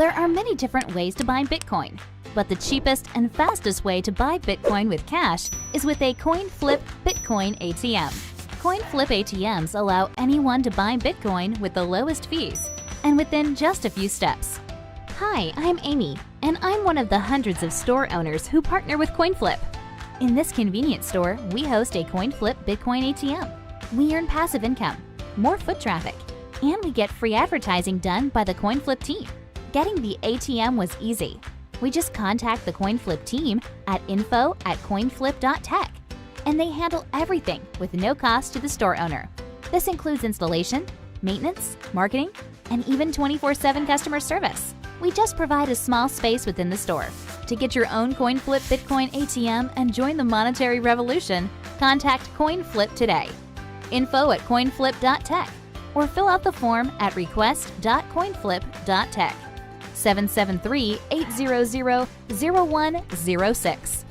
There are many different ways to buy Bitcoin, but the cheapest and fastest way to buy Bitcoin with cash is with a CoinFlip Bitcoin ATM. CoinFlip ATMs allow anyone to buy Bitcoin with the lowest fees and within just a few steps. Hi, I'm Amy, and I'm one of the hundreds of store owners who partner with CoinFlip. In this convenient store, we host a CoinFlip Bitcoin ATM. We earn passive income, more foot traffic, and we get free advertising done by the CoinFlip team. Getting the ATM was easy. We just contact the CoinFlip team at info@coinflip.tech, and they handle everything with no cost to the store owner. This includes installation, maintenance, marketing, and even 24/7 customer service. We just provide a small space within the store. To get your own CoinFlip Bitcoin ATM and join the monetary revolution, contact CoinFlip today. info@coinflip.tech or fill out the form at request.coinflip.tech. 773-800-0106.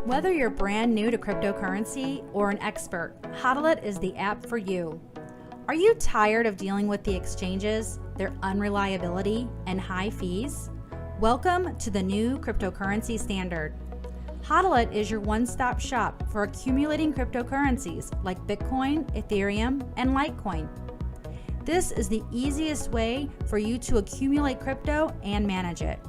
Whether you're brand new to cryptocurrency or an expert, Hodl is the app for you. Are you tired of dealing with the exchanges, their unreliability, and high fees? Welcome to the new cryptocurrency standard. Hodl is your one-stop shop for accumulating cryptocurrencies like Bitcoin, Ethereum, and Litecoin. This is the easiest way for you to accumulate crypto and manage it.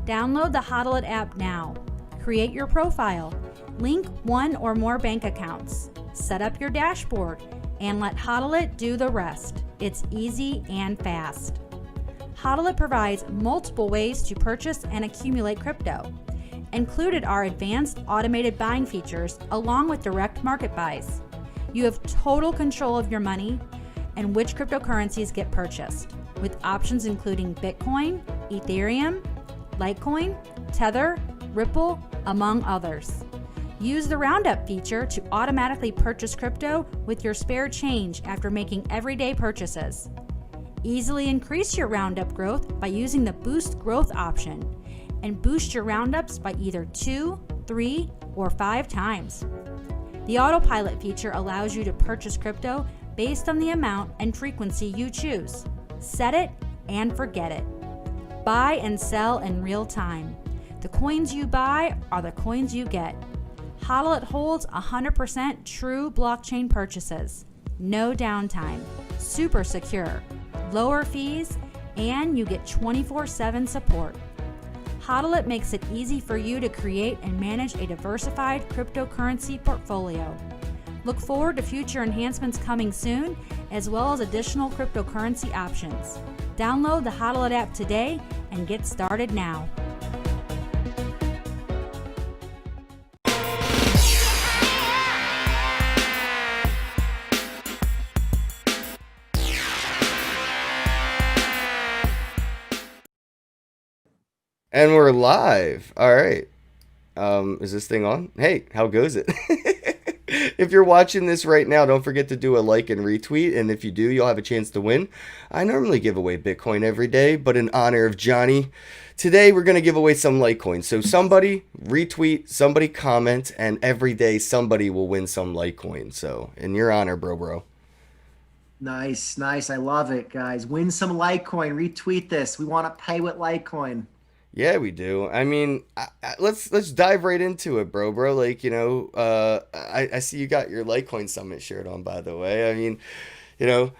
Download the Hodl app now. Create your profile, link one or more bank accounts, set up your dashboard, and let Hodl do the rest. It's easy and fast. Hodl provides multiple ways to purchase and accumulate crypto. Included are advanced automated buying features along with direct market buys. You have total control of your money and which cryptocurrencies get purchased, with options including Bitcoin, Ethereum, Litecoin, Tether, Ripple, among others. Use the Roundup feature to automatically purchase crypto with your spare change after making everyday purchases. Easily increase your Roundup growth by using the Boost Growth option and boost your Roundups by either 2, 3, or 5 times. The Autopilot feature allows you to purchase crypto based on the amount and frequency you choose. Set it and forget it. Buy and sell in real time. The coins you buy are the coins you get. Hodl holds 100% true blockchain purchases. No downtime. Super secure. Lower fees, and you get 24/7 support. Hodl makes it easy for you to create and manage a diversified cryptocurrency portfolio. Look forward to future enhancements coming soon, as well as additional cryptocurrency options. Download the Hodl app today and get started now. And we're live. All right. Is this thing on? Hey, how goes it? If you're watching this right now, don't forget to do a like and retweet. And if you do, you'll have a chance to win. I normally give away Bitcoin every day, but in honor of Johnny, today we're going to give away some Litecoin. So somebody retweet, somebody comment, and every day somebody will win some Litecoin. So in your honor, bro. Nice, nice. I love it, guys. Win some Litecoin. Retweet this. We want to pay with Litecoin. Yeah, we do. I mean, let's dive right into it, bro. Like, I see you got your Litecoin Summit shirt on, by the way. I mean, you know,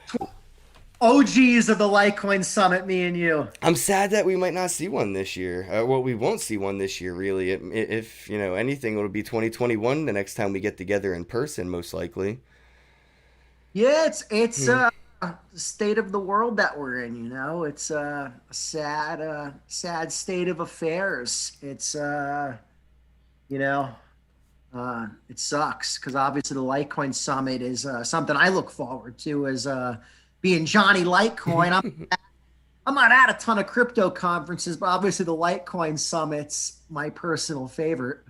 OGs of the Litecoin Summit, me and you. I'm sad that we might not see one this year. Well, we won't see one this year, really. If anything, it'll be 2021 the next time we get together in person, most likely. Yeah, it's state of the world that we're in. It's a sad state of affairs. It's it sucks because obviously the Litecoin Summit is something I look forward to as being Johnny Litecoin. I'm not at a ton of crypto conferences, but obviously the Litecoin Summit's my personal favorite.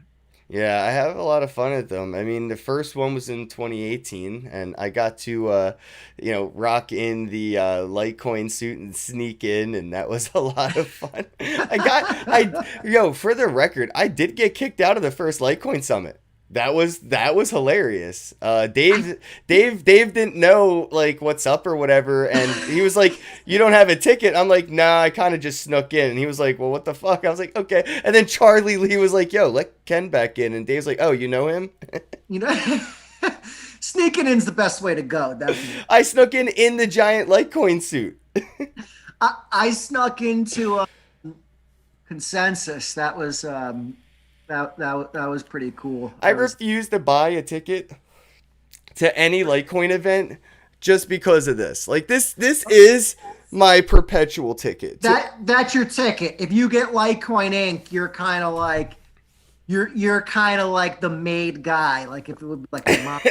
Yeah, I have a lot of fun at them. I mean, the first one was in 2018, and I got to, rock in the Litecoin suit and sneak in, and that was a lot of fun. For the record, I did get kicked out of the first Litecoin Summit. That was hilarious. Dave didn't know like what's up or whatever, and he was like, "You don't have a ticket." I'm like, "Nah, I kind of just snuck in." And he was like, "Well, what the fuck?" I was like, "Okay." And then Charlie Lee was like, "Yo, let Ken back in." And Dave's like, "Oh, you know him?" You know, sneaking in's the best way to go. Definitely. I snuck in the giant Litecoin suit. I snuck into Consensus. That was that was pretty cool. I refuse to buy a ticket to any Litecoin event just because of this. Like this is my perpetual ticket. That's your ticket. If you get Litecoin Inc., you're kind of like the made guy. Like if it would be like a mom,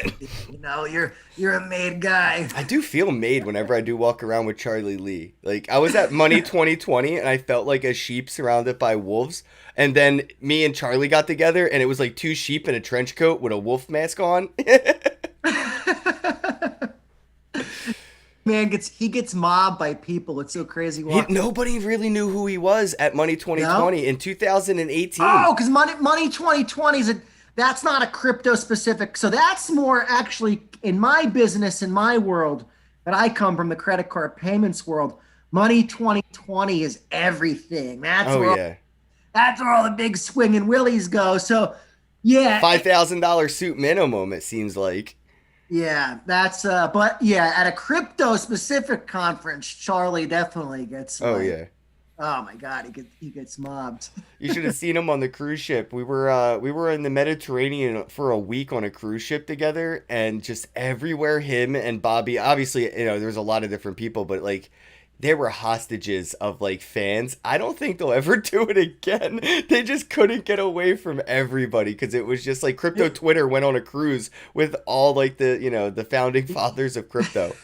you're a made guy. I do feel made whenever I do walk around with Charlie Lee. Like I was at Money 2020 and I felt like a sheep surrounded by wolves. And then me and Charlie got together and it was like two sheep in a trench coat with a wolf mask on. Man gets mobbed by people. It's so crazy. Nobody really knew who he was at Money 2020 in 2018. Oh, because Money 2020 that's not a crypto specific. So that's more actually in my business, in my world that I come from, the credit card payments world. Money 2020 is everything. That's where all the big swinging willies go. So yeah, $5,000 suit minimum. It seems like. Yeah, that's but yeah, at a crypto specific conference, Charlie definitely gets. Oh yeah. Oh my God, he gets mobbed. You should have seen him on the cruise ship. We were in the Mediterranean for a week on a cruise ship together, and just everywhere him and Bobby. Obviously, there was a lot of different people, but like they were hostages of like fans. I don't think they'll ever do it again. They just couldn't get away from everybody because it was just like crypto Twitter went on a cruise with all like the founding fathers of crypto.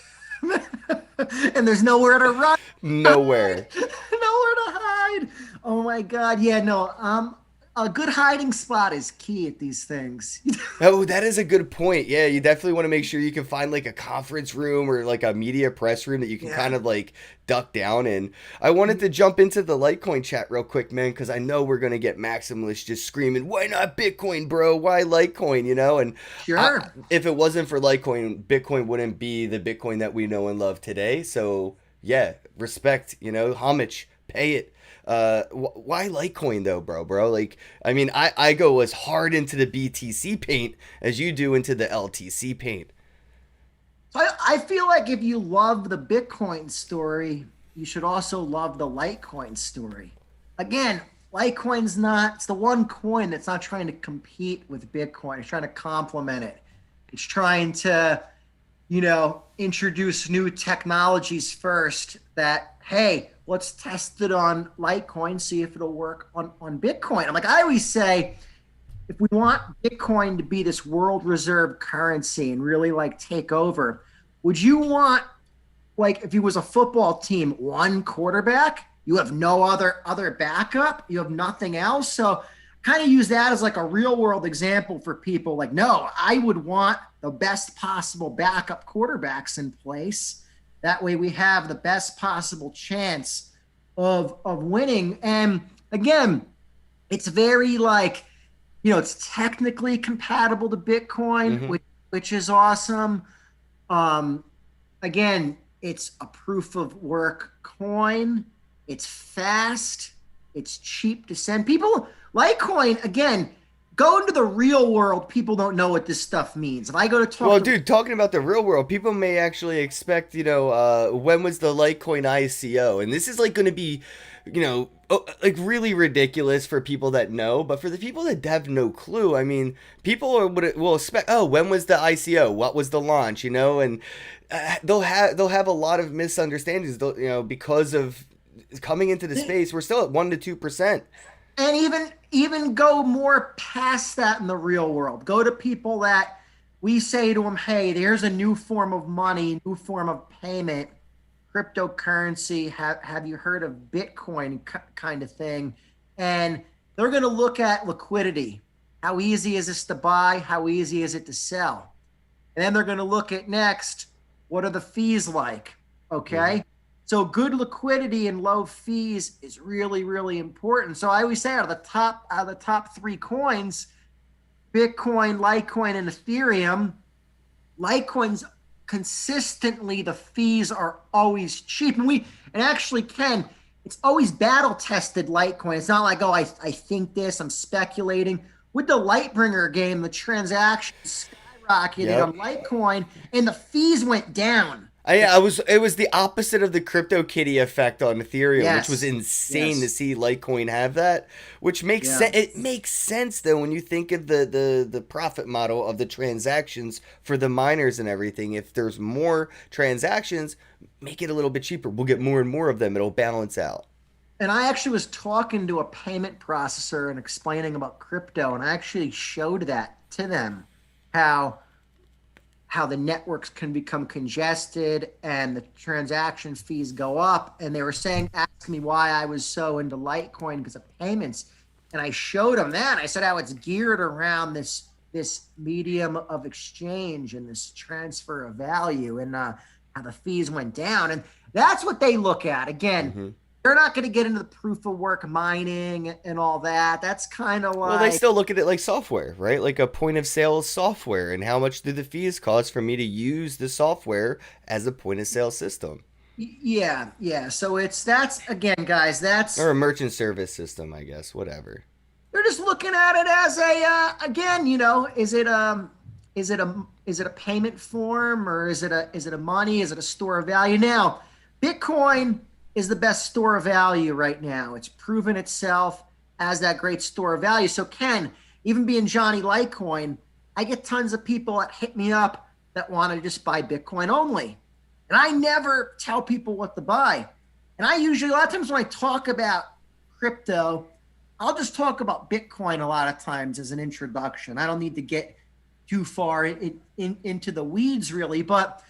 And there's nowhere to run. Nowhere. Nowhere to hide. Oh my God. Yeah, no. A good hiding spot is key at these things. Oh, that is a good point. Yeah, you definitely want to make sure you can find like a conference room or like a media press room that you can kind of like duck down in. I wanted to jump into the Litecoin chat real quick, man, because I know we're going to get Maximalist just screaming, "Why not Bitcoin, bro? Why Litecoin?" And sure. If it wasn't for Litecoin, Bitcoin wouldn't be the Bitcoin that we know and love today. So yeah, respect, homage, pay it. Why Litecoin though, bro? Like, I mean, I go as hard into the BTC paint as you do into the LTC paint. I feel like if you love the Bitcoin story, you should also love the Litecoin story. Again, Litecoin's it's the one coin that's not trying to compete with Bitcoin. It's trying to complement it. It's trying to, introduce new technologies first that, hey, let's test it on Litecoin, see if it'll work on Bitcoin. I always say, if we want Bitcoin to be this world reserve currency and really take over, would you want, if you was a football team, one quarterback, you have no other backup, you have nothing else? So kind of use that as like a real world example for people. Like, no, I would want the best possible backup quarterbacks in place. That way we have the best possible chance of winning. And again, it's very like, you know, it's technically compatible to Bitcoin, which is awesome. Again, it's a proof of work coin. It's fast. It's cheap to send. People, Litecoin, again, go into the real world. People don't know what this stuff means. If I go to talk, well, dude, talking about the real world, people may actually expect, you know, when was the Litecoin ICO, and this is like going to be, you know, like really ridiculous for people that know, but for the people that have no clue, I mean, people will expect, oh, when was the ICO? What was the launch? You know, and they'll have a lot of misunderstandings, you know, because of coming into the space. We're still at 1% to 2%. And even go more past that in the real world. Go to people that we say to them, hey, there's a new form of money, new form of payment, cryptocurrency. Have you heard of Bitcoin kind of thing? And they're going to look at liquidity. How easy is this to buy? How easy is it to sell? And then they're going to look at next, what are the fees like? Okay. So good liquidity and low fees is really, really important. So I always say out of the top 3 coins, Bitcoin, Litecoin, and Ethereum, Litecoin's consistently, the fees are always cheap. And actually, Ken, it's always battle tested Litecoin. It's not like, oh, I think I'm speculating. With the Lightbringer game, the transactions skyrocketed on Litecoin and the fees went down. It was the opposite of the CryptoKitty effect on Ethereum, which was insane to see Litecoin have that, which makes sense. It makes sense though when you think of the profit model of the transactions for the miners and everything. If there's more transactions, make it a little bit cheaper. We'll get more and more of them. It'll balance out. And I actually was talking to a payment processor and explaining about crypto, and I actually showed that to them, how the networks can become congested and the transaction fees go up. And they were asking me why I was so into Litecoin because of payments. And I showed them that. I said how it's geared around this medium of exchange and this transfer of value, and how the fees went down. And that's what they look at. Again, they're not going to get into the proof of work mining and all that. That's kind of like... Well, they still look at it like software, right? Like a point of sale software. And how much do the fees cost for me to use the software as a point of sale system? Yeah. So that's again, guys, that's... Or a merchant service system, I guess, whatever. They're just looking at it as again, you know, is it a payment form, or is it a money? Is it a store of value? Now, Bitcoin is the best store of value right now. It's proven itself as that great store of value. So Ken, even being Johnny Litecoin, I get tons of people that hit me up that want to just buy Bitcoin only. And I never tell people what to buy. And I usually, a lot of times when I talk about crypto, I'll just talk about Bitcoin a lot of times as an introduction. I don't need to get too far into the weeds really, but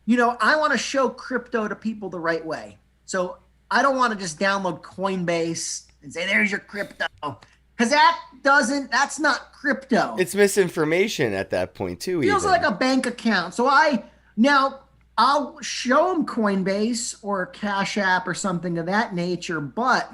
you know, I want to show crypto to people the right way. So I don't want to just download Coinbase and say, there's your crypto. Because that's not crypto. It's misinformation at that point too. Feels like a bank account. So I'll show them Coinbase or Cash App or something of that nature, but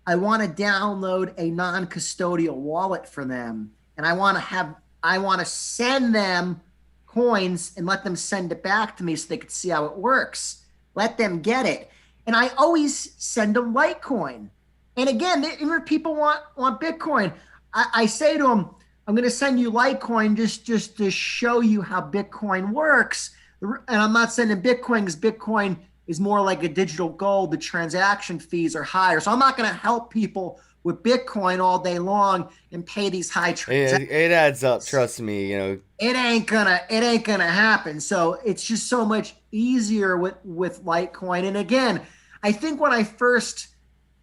I want to download a non-custodial wallet for them. And I want to send them coins and let them send it back to me so they could see how it works. Let them get it. And I always send them Litecoin. And again, even if people want Bitcoin, I say to them, I'm going to send you Litecoin just to show you how Bitcoin works. And I'm not sending Bitcoin because Bitcoin is more like a digital gold. The transaction fees are higher. So I'm not going to help people with Bitcoin all day long and pay these high transactions. It adds up. Trust me, you know. It ain't gonna happen. So it's just so much easier with Litecoin. And again, I think when I first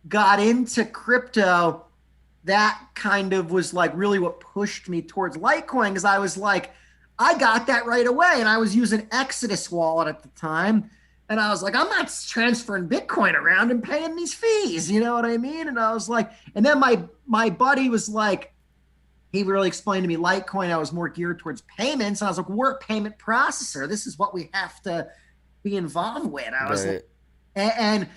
got into crypto, that kind of was like really what pushed me towards Litecoin, because I was like, I got that right away. And I was using Exodus wallet at the time. And I was like, I'm not transferring Bitcoin around and paying these fees. You know what I mean? And I was like, and then my buddy was like, he really explained to me Litecoin, I was more geared towards payments. And I was like, we're a payment processor. This is what we have to be involved with. I was like, and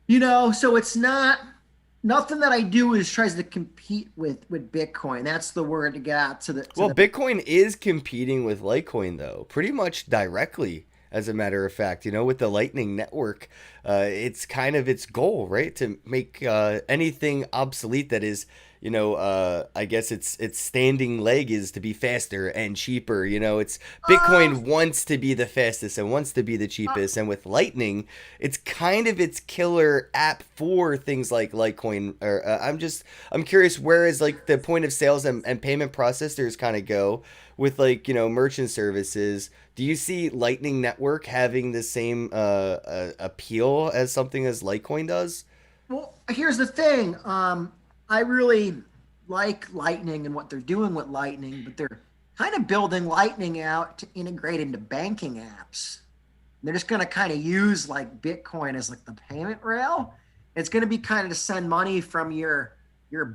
you know, so it's nothing that I do is tries to compete with Bitcoin. That's the word to get out to the. Well, Bitcoin is competing with Litecoin though, pretty much directly. As a matter of fact, you know, with the Lightning Network, it's kind of its goal, right, to make anything obsolete that is, you know, I guess its standing leg is to be faster and cheaper. You know, it's Bitcoin wants to be the fastest and wants to be the cheapest, and with Lightning, it's kind of its killer app for things like Litecoin. Or I'm curious, where is like the point of sales and payment processors kind of go with, like, you know, merchant services? Do you see Lightning Network having the same appeal as something as Litecoin does? Well, here's the thing. I really like Lightning and what they're doing with Lightning, but they're kind of building Lightning out to integrate into banking apps. They're just going to kind of use like Bitcoin as like the payment rail. It's going to be kind of to send money from your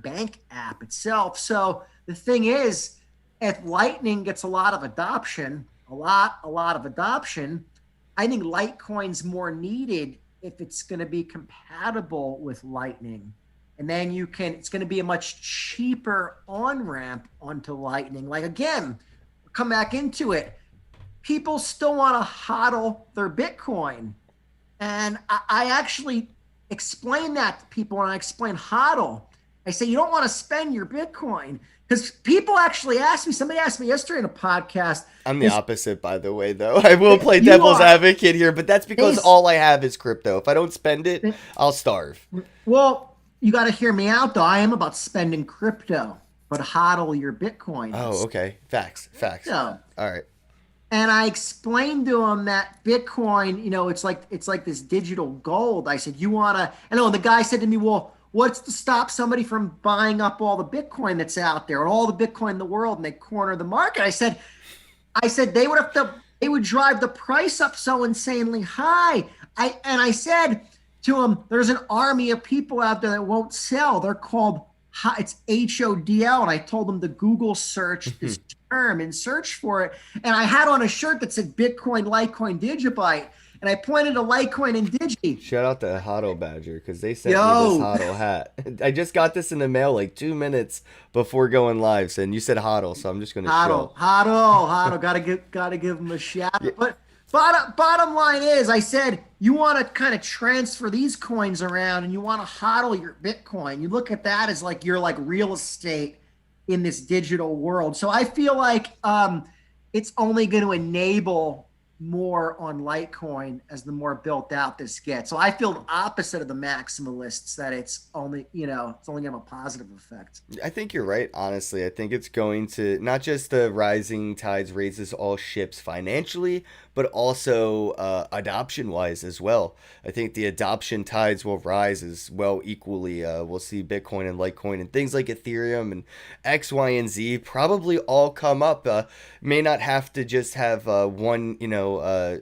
bank app itself. So the thing is, if Lightning gets a lot of adoption, a lot of adoption, I think Litecoin's more needed if it's going to be compatible with Lightning. And then it's going to be a much cheaper on-ramp onto Lightning. Like, again, come back into it. People still want to hodl their Bitcoin. And I actually explain that to people when I explain hodl. I say, you don't want to spend your Bitcoin. Because people actually ask me, somebody asked me yesterday in a podcast. I'm the opposite, by the way, though. I will play devil's advocate here, but that's because all I have is crypto. If I don't spend it, I'll starve. Well, you got to hear me out, though. I am about spending crypto, but hodl your Bitcoin. Oh, okay. Facts. So, all right. And I explained to him that Bitcoin, you know, it's like this digital gold. I said, you want to, and the guy said to me, well, what's to stop somebody from buying up all the Bitcoin that's out there and all the Bitcoin in the world, and they corner the market? I said they would drive the price up so insanely high. I said to him, there's an army of people out there that won't sell. They're called, it's HODL. And I told them to Google search this term and search for it. And I had on a shirt that said Bitcoin, Litecoin, Digibyte. And I pointed to Litecoin and Digi. Shout out to Hodl Badger, because they sent me this Hodl hat. I just got this in the mail like 2 minutes before going live, and you said Hodl, so I'm just going to show. Hodl. Gotta give them a shout. Yeah. But bottom line is, I said, you want to kind of transfer these coins around, and you want to hodl your Bitcoin. You look at that as like you're like real estate in this digital world. So I feel like it's only going to enable more on Litecoin as the more built out this gets. So I feel the opposite of the maximalists, that it's only going to have a positive effect. I think you're right, honestly. I think it's going to, not just the rising tides raises all ships financially, but also adoption wise as well. I think the adoption tides will rise as well equally. We'll see Bitcoin and Litecoin and things like Ethereum and X, Y, and Z probably all come up. May not have to just have one,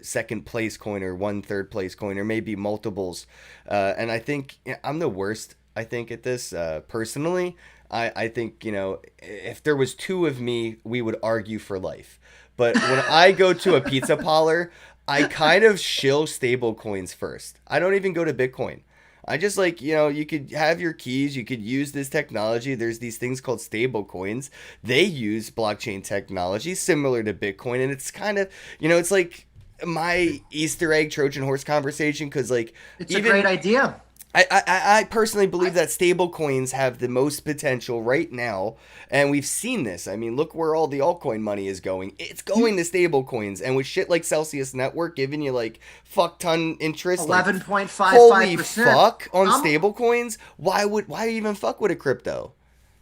second place coin or one third place coin, or maybe multiples. And I think I'm the worst, I think, at this personally. I think, if there was two of me, we would argue for life. But when I go to a pizza parlor, I kind of shill stable coins first. I don't even go to Bitcoin. I just you could have your keys. You could use this technology. There's these things called stable coins. They use blockchain technology similar to Bitcoin. And it's kind of, it's like my Easter egg Trojan horse conversation. Because it's a great idea. I personally believe that stable coins have the most potential right now, and we've seen this. I mean, look where all the altcoin money is going. It's going to stable coins, and with shit like Celsius Network giving you fuck ton interest, 11.55%. Holy fuck on stable coins. Why even fuck with a crypto?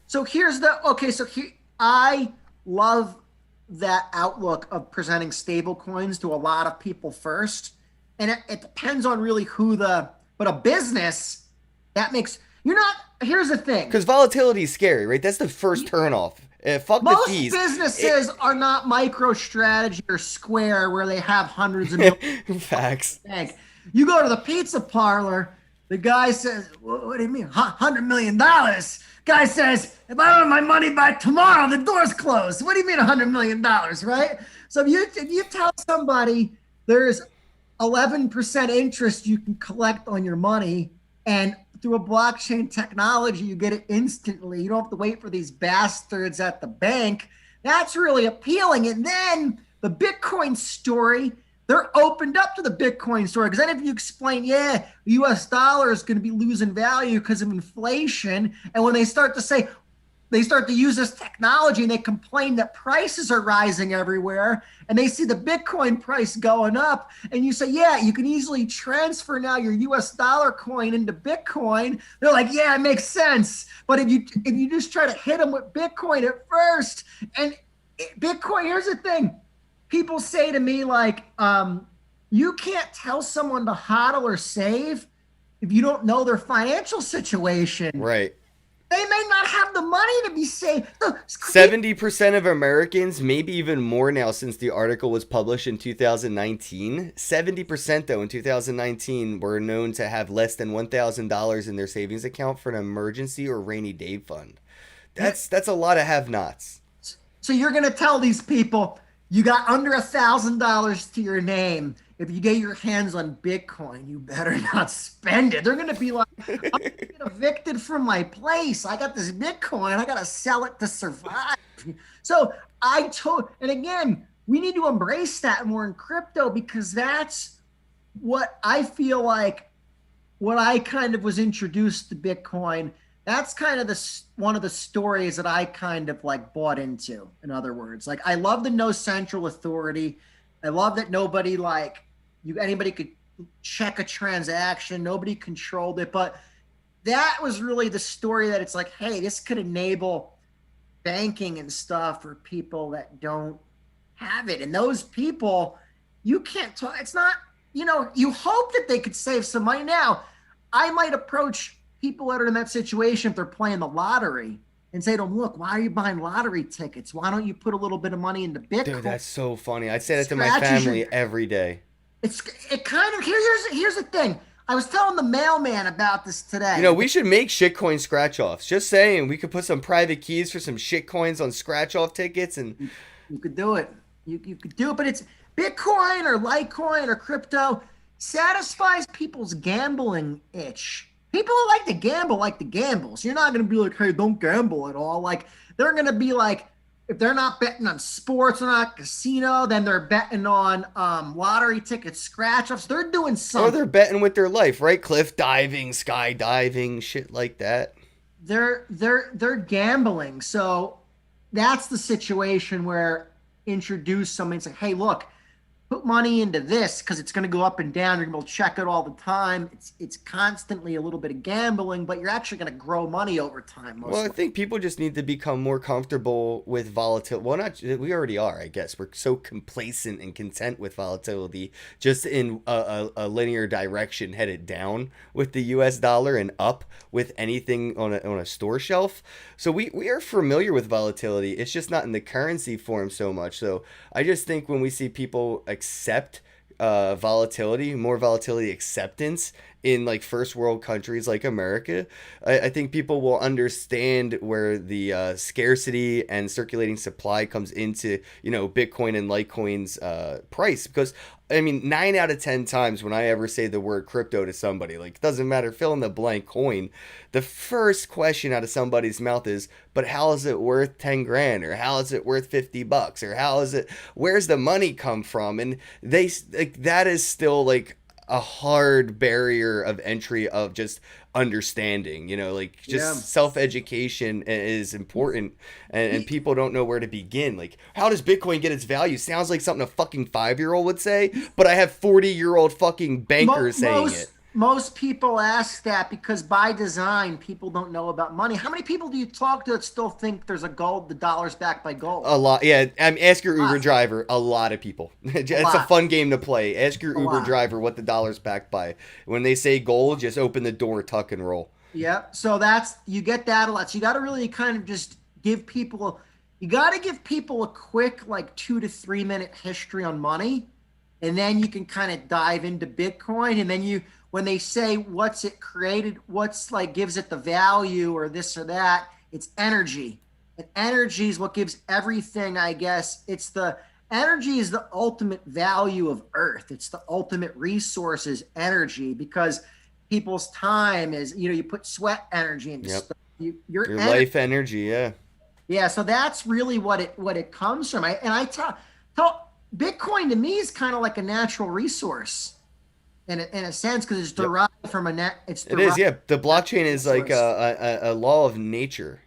So I love that outlook of presenting stable coins to a lot of people first, and it depends on really but a business, that makes, here's the thing. Because volatility is scary, right? That's the first turnoff. Fuck the fees. Most businesses are not MicroStrategy or Square, where they have hundreds of millions. Facts. You go to the pizza parlor, the guy says, what do you mean, $100 million? Guy says, if I don't have my money by tomorrow, the door's closed. What do you mean $100 million, right? So if you tell somebody there's 11% interest you can collect on your money, and through a blockchain technology, you get it instantly. You don't have to wait for these bastards at the bank. That's really appealing. And then the Bitcoin story, they're opened up to the Bitcoin story. Because then if you explain, the US dollar is going to be losing value because of inflation. And when they start to use this technology and they complain that prices are rising everywhere and they see the Bitcoin price going up, and you say, you can easily transfer now your US dollar coin into Bitcoin. They're like, it makes sense. But if you just try to hit them with Bitcoin at first, and Bitcoin, here's the thing. People say to me, like, you can't tell someone to hodl or save if you don't know their financial situation. Right. They may not have the money to be saved. 70% of Americans, maybe even more now since the article was published in 2019. 70% though in 2019 were known to have less than $1,000 in their savings account for an emergency or rainy day fund. That's a lot of have-nots. So you're going to tell these people you got under $1,000 to your name. If you get your hands on Bitcoin, you better not spend it. They're going to be like, I'm going to get evicted from my place. I got this Bitcoin. I got to sell it to survive. So and again, we need to embrace that more in crypto, because that's what I feel like when I kind of was introduced to Bitcoin. That's kind of one of the stories that I kind of like bought into. In other words, like, I love the no central authority. I love that nobody anybody could check a transaction. Nobody controlled it. But that was really the story, that it's like, hey, this could enable banking and stuff for people that don't have it. And those people, you can't talk. It's not, you hope that they could save some money. Now, I might approach people that are in that situation if they're playing the lottery and say to them, look, why are you buying lottery tickets? Why don't you put a little bit of money into Bitcoin? Dude, that's so funny. I say that to my family every day. It kind of, here's the thing. I was telling the mailman about this today. We should make shitcoin scratch-offs. Just saying, we could put some private keys for some shitcoins on scratch-off tickets, and you could do it. You could do it, but it's Bitcoin or Litecoin or crypto satisfies people's gambling itch. People who like to gamble. So you're not going to be like, hey, don't gamble at all. Like, they're going to be like, if they're not betting on sports or not casino, then they're betting on lottery tickets, scratch-offs. They're doing something. Or they're betting with their life, right? Cliff diving, skydiving, shit like that. They're gambling. So that's the situation where introduce something and say, hey, look, put money into this because it's going to go up and down. You're going to be able to check it all the time. It's constantly a little bit of gambling, but you're actually going to grow money over time. Well, I think people just need to become more comfortable with volatility. Well, we already are, I guess. We're so complacent and content with volatility, just in a linear direction headed down with the US dollar and up with anything on a store shelf. So we are familiar with volatility. It's just not in the currency form so much. So I just think when we see people accept volatility, more volatility acceptance in like first world countries like America, I think people will understand where the scarcity and circulating supply comes into, Bitcoin and Litecoin's price. Because I mean, 9 out of 10 times when I ever say the word crypto to somebody, like, doesn't matter, fill in the blank coin, the first question out of somebody's mouth is, but how is it worth 10 grand? Or how is it worth $50? Or where's the money come from? And they, like, that is still like a hard barrier of entry of just understanding, self-education is important, and people don't know where to begin. Like, how does Bitcoin get its value? Sounds like something a fucking 5-year-old would say, but I have 40-year-old fucking bankers saying it. Most people ask that because by design, people don't know about money. How many people do you talk to that still think the dollar's backed by gold? A lot. Yeah. Ask your Uber driver. A lot of people. It's a fun game to play. Ask your Uber driver what the dollar's backed by. When they say gold, just open the door, tuck and roll. Yeah. So you get that a lot. So you got to really kind of just give people a quick, like 2 to 3 minute history on money. and then you can kind of dive into Bitcoin. And then when they say what's it created, what's like gives it the value or this or that, it's energy. And energy is what gives everything, I guess. Energy is the ultimate value of Earth. It's the ultimate resources, energy, because people's time is, you put sweat energy into Yep. stuff. Your life energy, yeah. Yeah, so that's really what it comes from. I tell Bitcoin to me is kind of like a natural resource in a sense, because it's derived from it is, yeah. The blockchain is like a law of nature,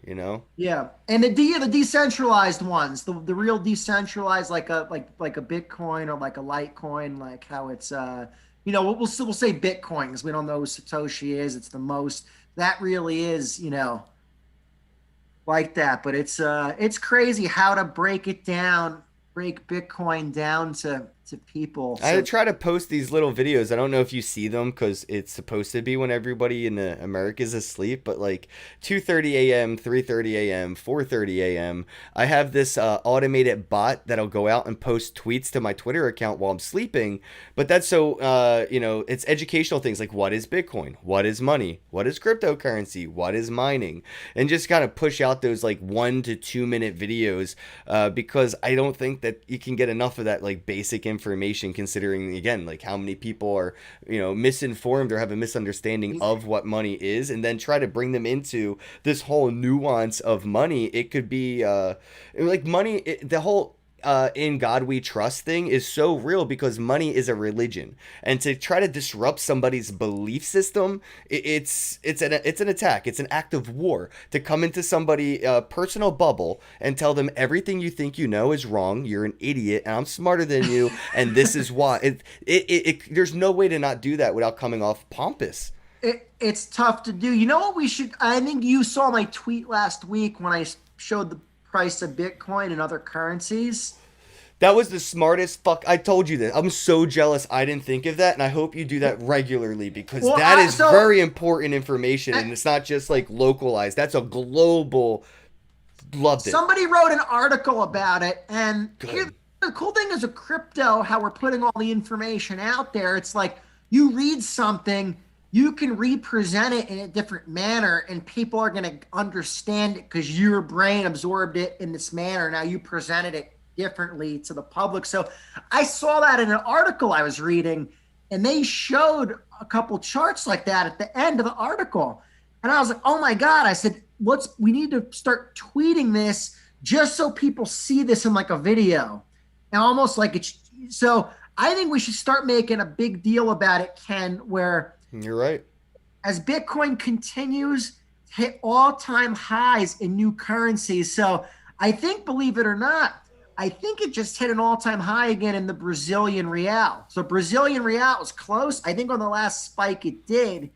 Yeah, and the decentralized ones, the real decentralized, like a Bitcoin or like a Litecoin, like how it's we'll say Bitcoin because we don't know who Satoshi is. It's the most that really is like that, but it's crazy how to break Bitcoin down to people. So, I try to post these little videos. I don't know if you see them because it's supposed to be when everybody in America is asleep, but like 2:30 a.m., 3:30 a.m., 4:30 a.m. I have this automated bot that'll go out and post tweets to my Twitter account while I'm sleeping. But that's so, it's educational things like what is Bitcoin? What is money? What is cryptocurrency? What is mining? And just kind of push out those like 1 to 2 minute videos because I don't think that you can get enough of that like basic information, considering again like how many people are misinformed or have a misunderstanding of what money is, and then try to bring them into this whole nuance of money. It could be like money, the whole in God we trust thing is so real because money is a religion, and to try to disrupt somebody's belief system, it's an attack. It's an act of war to come into somebody's personal bubble and tell them everything you think you know is wrong. You're an idiot, and I'm smarter than you, and this is why. There's no way to not do that without coming off pompous. It's tough to do. You know what we should? I think you saw my tweet last week when I showed the price of Bitcoin and other currencies. That was the smartest I told you that. I'm so jealous I didn't think of that, and I hope you do that regularly because that is very important information, and it's not just like localized. That's a global. Loved it. Somebody wrote an article about it, and here, the cool thing is with crypto, how we're putting all the information out there. It's like you read something, you can represent it in a different manner, and people are going to understand it because your brain absorbed it in this manner. Now you presented it differently to the public. So I saw that in an article I was reading, and they showed a couple charts like that at the end of the article. And I was like, oh my God. I said, we need to start tweeting this just so people see this in like a video. And almost like so I think we should start making a big deal about it, Ken, where you're right. As Bitcoin continues to hit all-time highs in new currencies. So I think, believe it or not, I think it just hit an all-time high again in the Brazilian real. So Brazilian real was close. I think on the last spike it did.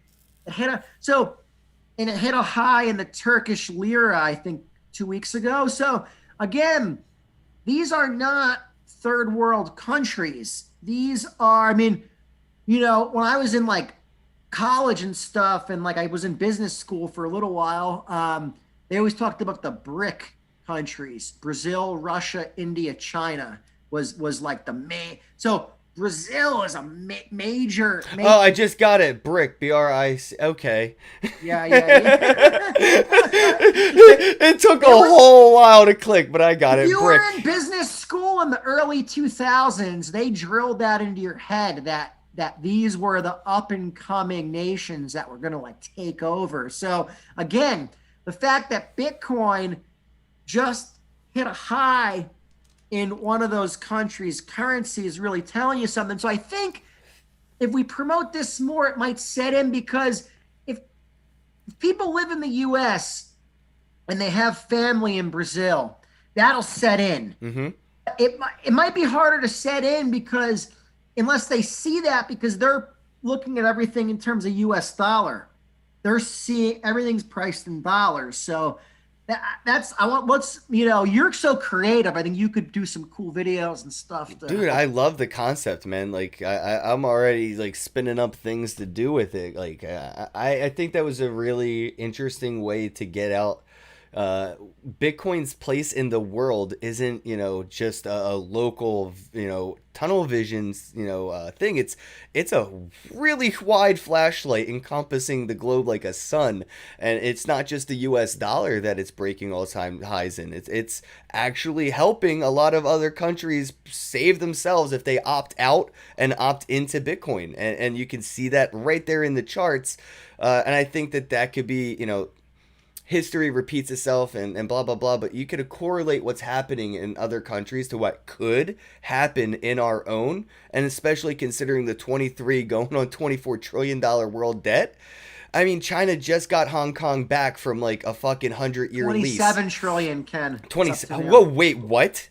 It hit a high in the Turkish lira, I think 2 weeks ago. So again, these are not third world countries. These are, when I was in like college and stuff, and like I was in business school for a little while, they always talked about the BRIC countries: Brazil, Russia, India, China was like the main. So Brazil is a major. Oh, I just got it. BRIC, BRIC. Okay. Yeah. It took a whole while to click, but I got it. You were in business school in the early 2000s. They drilled that into your head that these were the up and coming nations that were going to like take over. So again, the fact that Bitcoin just hit a high in one of those countries' currency is really telling you something. So I think if we promote this more, it might set in, because if people live in the US and they have family in Brazil, that'll set in. Mm-hmm. It might be harder to set in because unless they see that, because they're looking at everything in terms of US dollar. They're seeing everything's priced in dollars. So you're so creative. I think you could do some cool videos and stuff. Dude, I love the concept, man. Like I'm already like spinning up things to do with it. Like I think that was a really interesting way to get out Bitcoin's place in the world isn't, just a local, tunnel visions, thing. It's a really wide flashlight encompassing the globe like a sun, and it's not just the U.S. dollar that it's breaking all-time highs in. It's actually helping a lot of other countries save themselves if they opt out and opt into Bitcoin, and you can see that right there in the charts, and I think that could be, history repeats itself and blah blah blah, but you could correlate what's happening in other countries to what could happen in our own, and especially considering the 23 going on $24 trillion world debt. I mean, China just got Hong Kong back from like a fucking 100-year lease. 27 trillion, Ken. 20. Whoa, wait, what?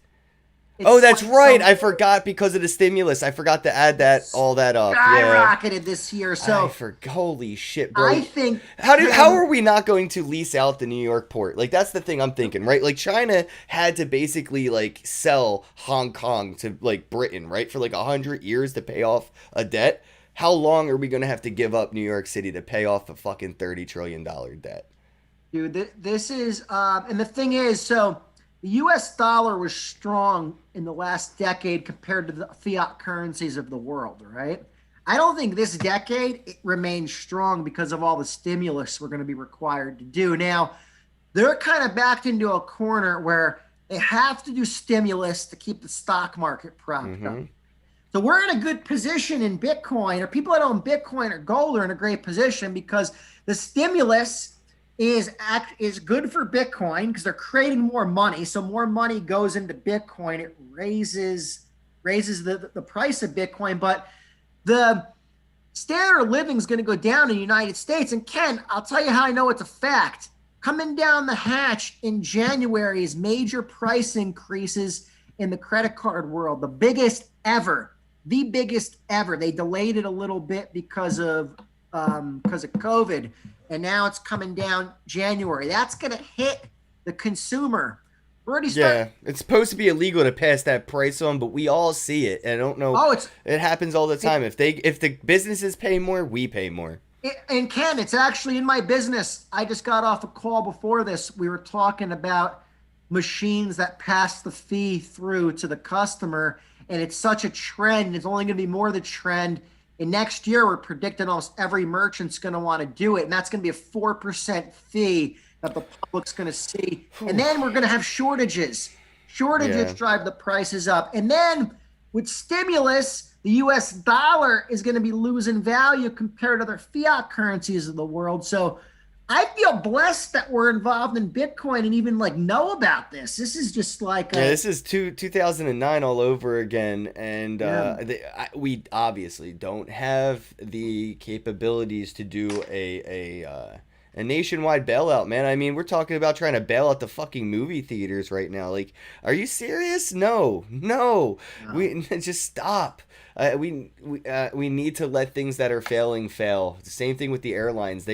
Oh, that's right. I forgot because of the stimulus. I forgot to add all that up. Skyrocketed this year. So holy shit, bro. I think how are we not going to lease out the New York port? Like, that's the thing I'm thinking, right? Like, China had to basically like sell Hong Kong to like Britain, right, for like 100 years to pay off a debt. How long are we going to have to give up New York City to pay off a fucking $30 trillion debt? Dude, this is and the thing is, so the U.S. dollar was strong in the last decade compared to the fiat currencies of the world, right? I don't think this decade it remains strong because of all the stimulus we're going to be required to do. Now, they're kind of backed into a corner where they have to do stimulus to keep the stock market propped up. So we're in a good position in Bitcoin, or people that own Bitcoin or gold are in a great position because the stimulus is good for Bitcoin because they're creating more money. So more money goes into Bitcoin. It raises the price of Bitcoin. But the standard of living is going to go down in the United States. And Ken, I'll tell you how I know it's a fact. Coming down the hatch in January is major price increases in the credit card world, the biggest ever. They delayed it a little bit because of COVID. And now it's coming down January. That's going to hit the consumer. It's supposed to be illegal to pass that price on, but we all see it. And I don't know. It happens all the time. If the businesses pay more, we pay more. And Ken, it's actually in my business. I just got off a call before this. We were talking about machines that pass the fee through to the customer. And it's such a trend. It's only going to be more the trend. And next year, we're predicting almost every merchant's going to want to do it. And that's going to be a 4% fee that the public's going to see. And then we're going to have shortages. Shortages drive the prices up. And then with stimulus, the U.S. dollar is going to be losing value compared to other fiat currencies of the world. So I feel blessed that we're involved in Bitcoin and even like know about this. This is just like this is 2009 all over again, and we obviously don't have the capabilities to do a nationwide bailout, man. I mean, we're talking about trying to bail out the fucking movie theaters right now. Like, are you serious? No. We just stop. We need to let things that are failing fail. The same thing with the airlines.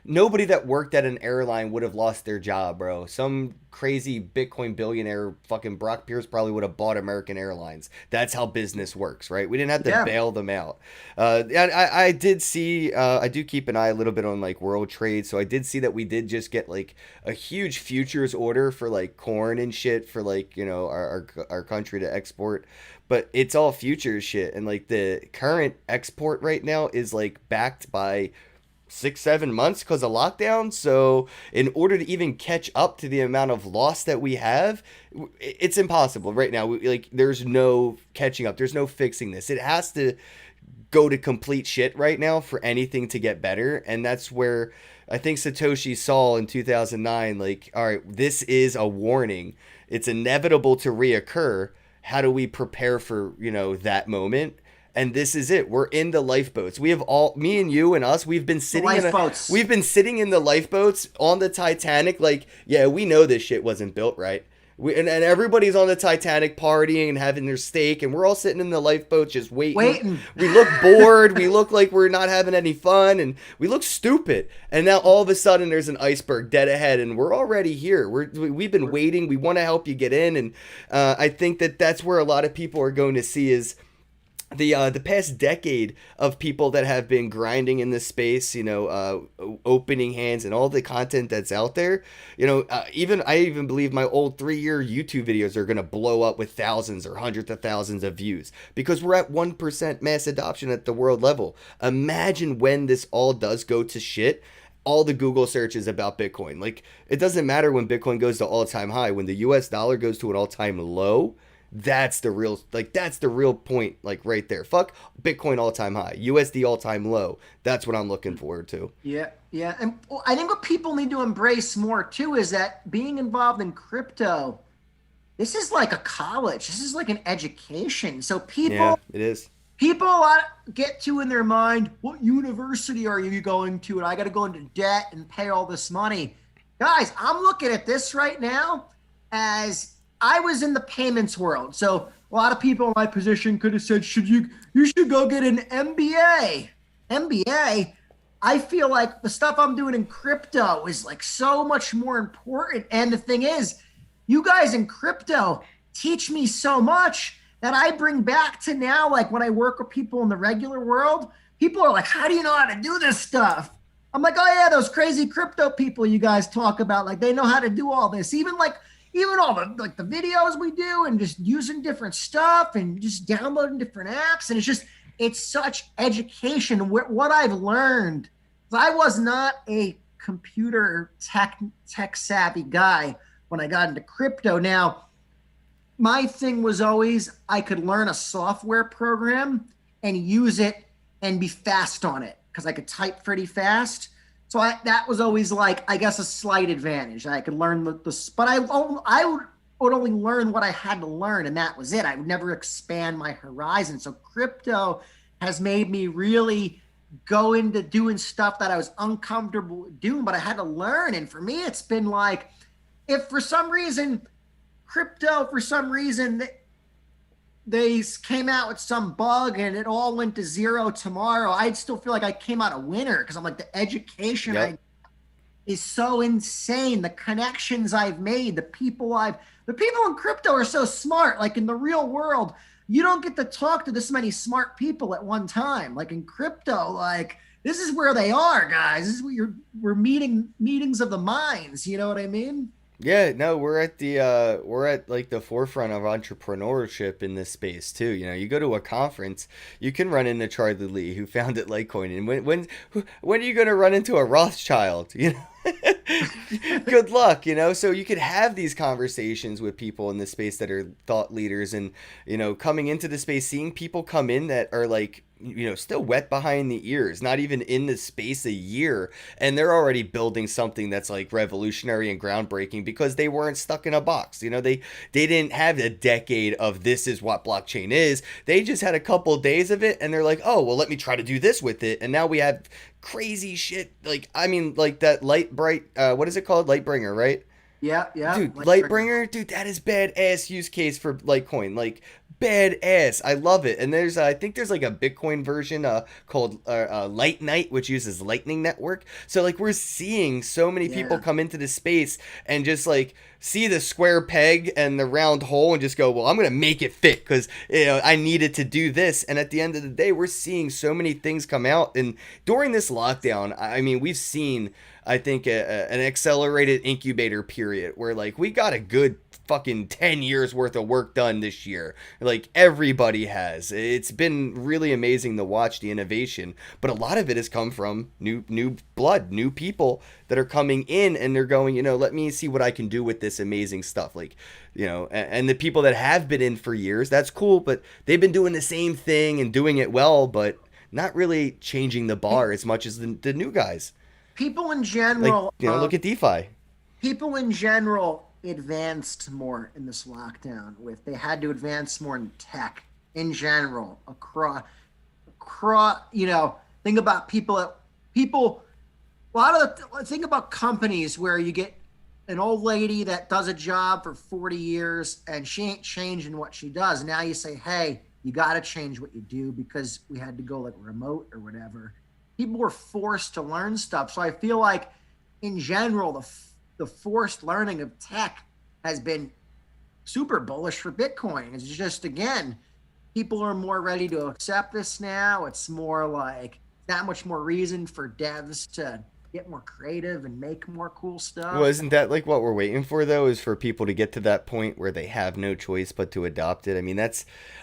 Nobody that worked at an airline would have lost their job, bro. Some crazy Bitcoin billionaire, fucking Brock Pierce, probably would have bought American Airlines. That's how business works, right? We didn't have to bail them out. I did see, I do keep an eye a little bit on like World Trade. So I did see that we did just get like a huge futures order for like corn and shit for like, our country to export. But it's all futures shit. And like the current export right now is like backed by 6-7 months because of lockdown. So in order to even catch up to the amount of loss that we have, it's impossible right now. There's no catching up. There's no fixing this. It has to go to complete shit right now for anything to get better. And that's where I think Satoshi saw in 2009, like, all right, this is a warning. It's inevitable to reoccur. How do we prepare for, that moment? And this is it. We're in the lifeboats. We have me and you and us, we've been sitting in the lifeboats on the Titanic. Like, yeah, we know this shit wasn't built right. And everybody's on the Titanic partying and having their steak, and we're all sitting in the lifeboat just waiting. We look bored. We look like we're not having any fun, and we look stupid. And now all of a sudden there's an iceberg dead ahead, and we're already here. We've been waiting. We want to help you get in, and I think that's where a lot of people are going to see is the past decade of people that have been grinding in this space, opening hands and all the content that's out there, even I even believe my old 3-year YouTube videos are gonna blow up with thousands or hundreds of thousands of views because we're at 1% mass adoption at the world level. Imagine when this all does go to shit. All the Google searches about Bitcoin. Like, it doesn't matter when Bitcoin goes to all-time high. When the US dollar goes to an all-time low, that's the real point, like right there. Fuck Bitcoin all-time high, USD all-time low. That's what I'm looking forward to. Yeah. And I think what people need to embrace more too is that being involved in crypto, this is like a college. This is like an education. So Yeah, it is. people get to in their mind, what university are you going to? And I got to go into debt and pay all this money. Guys, I'm looking at this right now as I was in the payments world. So a lot of people in my position could have said, you should go get an MBA. MBA, I feel like the stuff I'm doing in crypto is like so much more important. And the thing is, you guys in crypto teach me so much that I bring back to now, like when I work with people in the regular world, people are like, how do you know how to do this stuff? I'm like, oh yeah, those crazy crypto people you guys talk about, like they know how to do all this. Even all the videos we do and just using different stuff and just downloading different apps. And it's such education. What I've learned, I was not a computer tech savvy guy when I got into crypto. Now, my thing was always I could learn a software program and use it and be fast on it because I could type pretty fast. So that was always like, I guess, a slight advantage. I could learn but I would only learn what I had to learn, and that was it. I would never expand my horizon. So crypto has made me really go into doing stuff that I was uncomfortable doing, but I had to learn. And for me, it's been like, if for some reason they came out with some bug and it all went to zero tomorrow, I'd still feel like I came out a winner because I'm like, the education is so insane. The connections I've made, the people in crypto are so smart. Like in the real world, you don't get to talk to this many smart people at one time. Like in crypto, like this is where they are, guys. This is where we're meetings of the minds. You know what I mean? Yeah, no, we're at like the forefront of entrepreneurship in this space too. You go to a conference, you can run into Charlie Lee, who founded Litecoin, and when are you going to run into a Rothschild? Good luck, So you could have these conversations with people in the space that are thought leaders, and coming into the space, seeing people come in that are like, still wet behind the ears, not even in the space a year, and they're already building something that's like revolutionary and groundbreaking because they weren't stuck in a box. They didn't have a decade of this is what blockchain is. They just had a couple days of it, and they're like, oh well, let me try to do this with it, and now we have crazy shit. Like that what is it called? Lightbringer, right? Yeah. Dude, Lightbringer, dude, that is badass use case for Litecoin. Like, badass. I love it. And I think there's like a Bitcoin version called Light Night, which uses Lightning Network. So like we're seeing so many people come into this space and just like see the square peg and the round hole and just go, well, I'm going to make it fit because I needed to do this. And at the end of the day, we're seeing so many things come out. And during this lockdown, I mean, we've seen, I think, an accelerated incubator period where like we got a good fucking 10 years worth of work done this year. Like everybody has. It's been really amazing to watch the innovation, but a lot of it has come from new blood, new people that are coming in, and they're going, let me see what I can do with this amazing stuff. Like, and the people that have been in for years, that's cool, but they've been doing the same thing and doing it well, but not really changing the bar as much as the new guys. People in general, like, look at DeFi. People in general advanced more in this lockdown. They had to advance more in tech in general across think about think about companies where you get an old lady that does a job for 40 years and she ain't changing what she does. Now you say, hey, you got to change what you do because we had to go like remote or whatever. People were forced to learn stuff. So I feel like in general, the forced learning of tech has been super bullish for Bitcoin. It's just, again, people are more ready to accept this now. It's more like that much more reason for devs to get more creative and make more cool Well, stuff. isn't that like what we're waiting for though? Is for people to get to that point where they have no choice but to adopt it. I mean,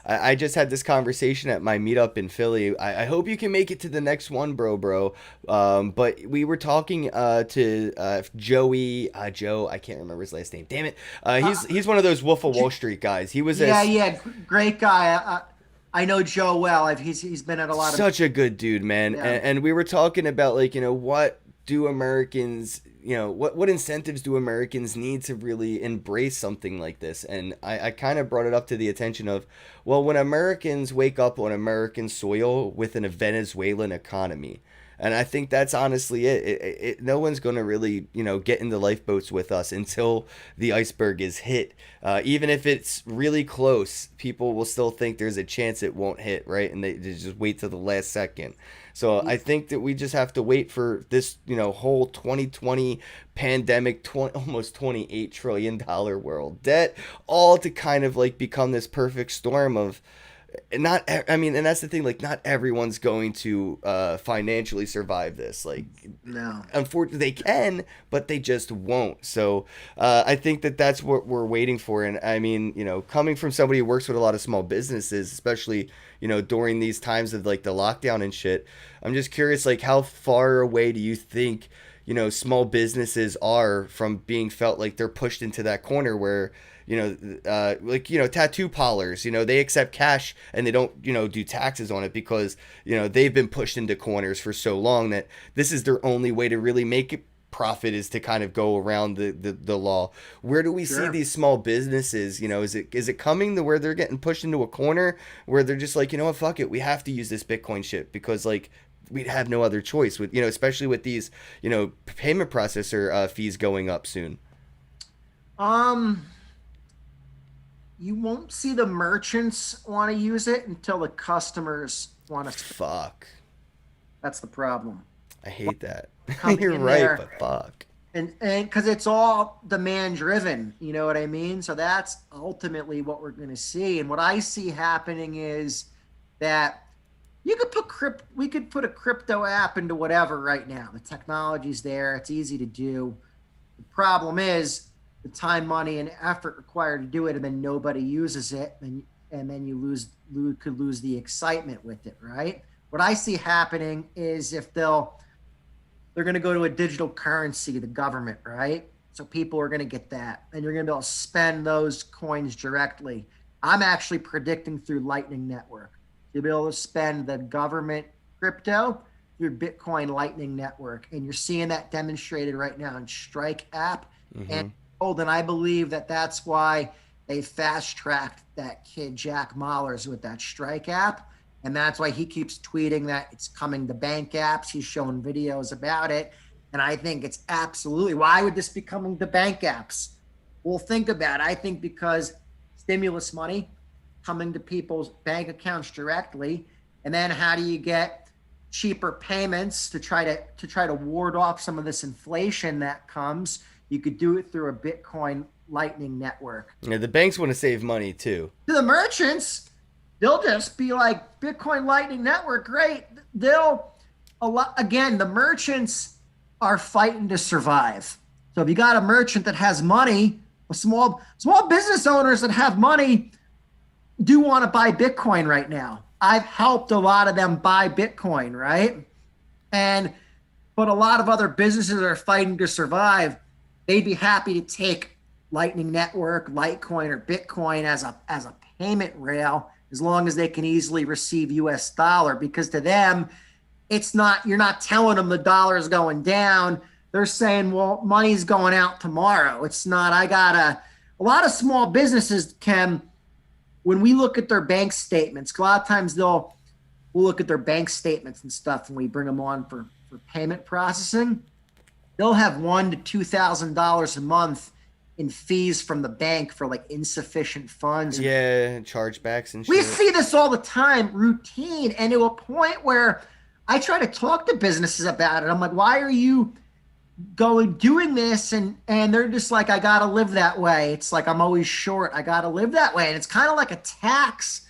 I just had this conversation at my meetup in Philly. I hope you can make it to the next one, bro. But we were talking to Joey, Joe. I can't remember his last name. Damn it. He's one of those Wolf of Wall Street guys. He was Great guy. I know Joe well. He's been at a lot of such a good dude, man. Yeah. And we were talking about like, what do Americans, what incentives do Americans need to really embrace something like this? And I kind of brought it up to the attention of, well, when Americans wake up on American soil within a Venezuelan economy, and I think that's honestly it. No one's going to really, get in the lifeboats with us until the iceberg is hit. Even if it's really close, people will still think there's a chance it won't hit, right? And they just wait till the last second. So I think that we just have to wait for this, whole 2020 pandemic, almost $28 trillion world debt, all to kind of like become this perfect storm of and that's the thing, like not everyone's going to financially survive this. Like, no, unfortunately they can, but they just won't. So I think that that's what we're waiting for. And I mean, coming from somebody who works with a lot of small businesses, especially during these times of like the lockdown and shit, I'm just curious, like how far away do you think small businesses are from being felt like they're pushed into that corner where tattoo parlors, they accept cash and they don't, do taxes on it because, they've been pushed into corners for so long that this is their only way to really make it profit is to kind of go around the law. Where do we see these small businesses, is it coming to where they're getting pushed into a corner where they're just like, what, fuck it, we have to use this Bitcoin shit because like we'd have no other choice with, especially with these, payment processor fees going up soon? You won't see the merchants want to use it until the customers want to. Fuck. That's the problem. I hate that. Coming You're in right, there, but fuck. And because it's all demand driven, you know what I mean? So that's ultimately what we're going to see. And what I see happening is that we could put a crypto app into whatever right now. The technology's there. It's easy to do. The problem is the time, money, and effort required to do it, and then nobody uses it, and then you could lose the excitement with it, right? What I see happening is if they're going to go to a digital currency, the government, right? So people are going to get that, and you're going to be able to spend those coins directly. I'm actually predicting through Lightning Network. You'll be able to spend the government crypto through Bitcoin Lightning Network, and you're seeing that demonstrated right now in Strike app. And I believe that that's why they fast-tracked that kid Jack Mallers with that Strike app, and that's why he keeps tweeting that it's coming to bank apps. He's showing videos about it, and I think it's absolutely. Why would this be coming to bank apps? Well, think about it. I think because stimulus money coming to people's bank accounts directly, and then how do you get cheaper payments to try to ward off some of this inflation that comes? You could do it through a Bitcoin Lightning Network. Yeah, the banks want to save money too. To the merchants, they'll just be like, Bitcoin Lightning Network, great. The merchants are fighting to survive. So if you got a merchant that has money, a small business owners that have money do want to buy Bitcoin right now. I've helped a lot of them buy Bitcoin, right? But a lot of other businesses are fighting to survive. They'd be happy to take Lightning Network, Litecoin, or Bitcoin as a payment rail as long as they can easily receive US dollar, because to them, you're not telling them the dollar is going down. They're saying, well, money's going out tomorrow. It's not, a lot of small businesses when we look at their bank statements, a lot of times we'll look at their bank statements and stuff when we bring them on for payment processing. They'll have $1,000 to $2,000 a month in fees from the bank for like insufficient funds. Yeah, chargebacks and shit. We see this all the time, routine, and to a point where I try to talk to businesses about it. I'm like, why are you doing this? And they're just like, I got to live that way. It's like, I'm always short. I got to live that way. And it's kind of like a tax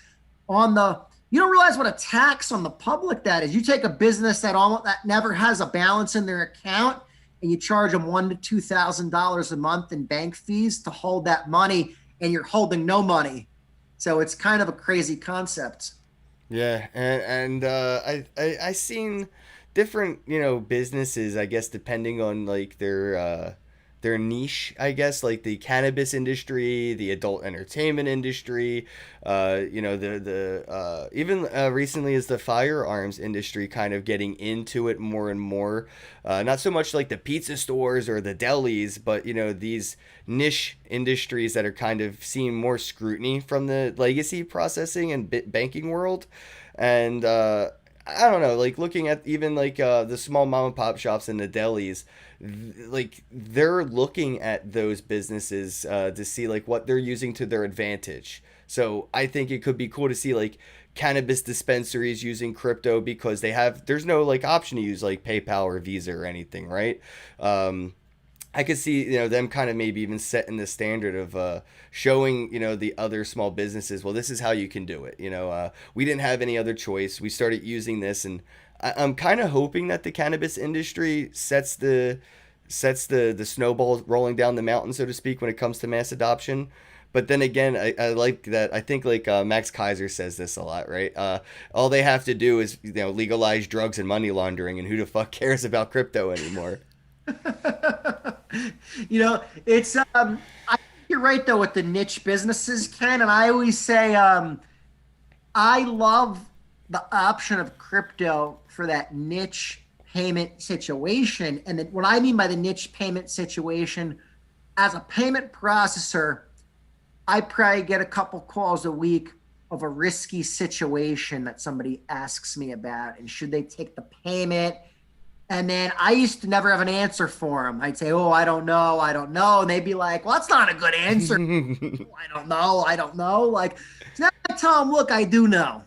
on the, you don't realize what a tax on the public that is. You take a business that never has a balance in their account, and you charge them $1,000 to $2,000 a month in bank fees to hold that money, and you're holding no money. So it's kind of a crazy concept. Yeah, and I seen different, businesses, I guess, depending on like their niche, I guess, like the cannabis industry, the adult entertainment industry, the even recently is the firearms industry kind of getting into it more and more. Not so much like the pizza stores or the delis, but these niche industries that are kind of seeing more scrutiny from the legacy processing and banking world. And I don't know, like looking at even like the small mom and pop shops and the delis, like they're looking at those businesses to see like what they're using to their advantage. So I think it could be cool to see like cannabis dispensaries using crypto because there's no like option to use like PayPal or Visa or anything, right? I could see, them kind of maybe even setting the standard of showing, the other small businesses, well, this is how you can do it. We didn't have any other choice. We started using this, and I'm kind of hoping that the cannabis industry sets the snowball rolling down the mountain, so to speak, when it comes to mass adoption. But then again, I like that. I think like Max Kaiser says this a lot, right? All they have to do is legalize drugs and money laundering, and who the fuck cares about crypto anymore? It's I think you're right though with the niche businesses, Ken, and I always say I love the option of crypto for that niche payment situation. And what I mean by the niche payment situation, as a payment processor, I probably get a couple calls a week of a risky situation that somebody asks me about, and should they take the payment? And then I used to never have an answer for them. I'd say, oh, I don't know. And they'd be like, well, that's not a good answer. I don't know. Like, so now I tell them, look, I do know.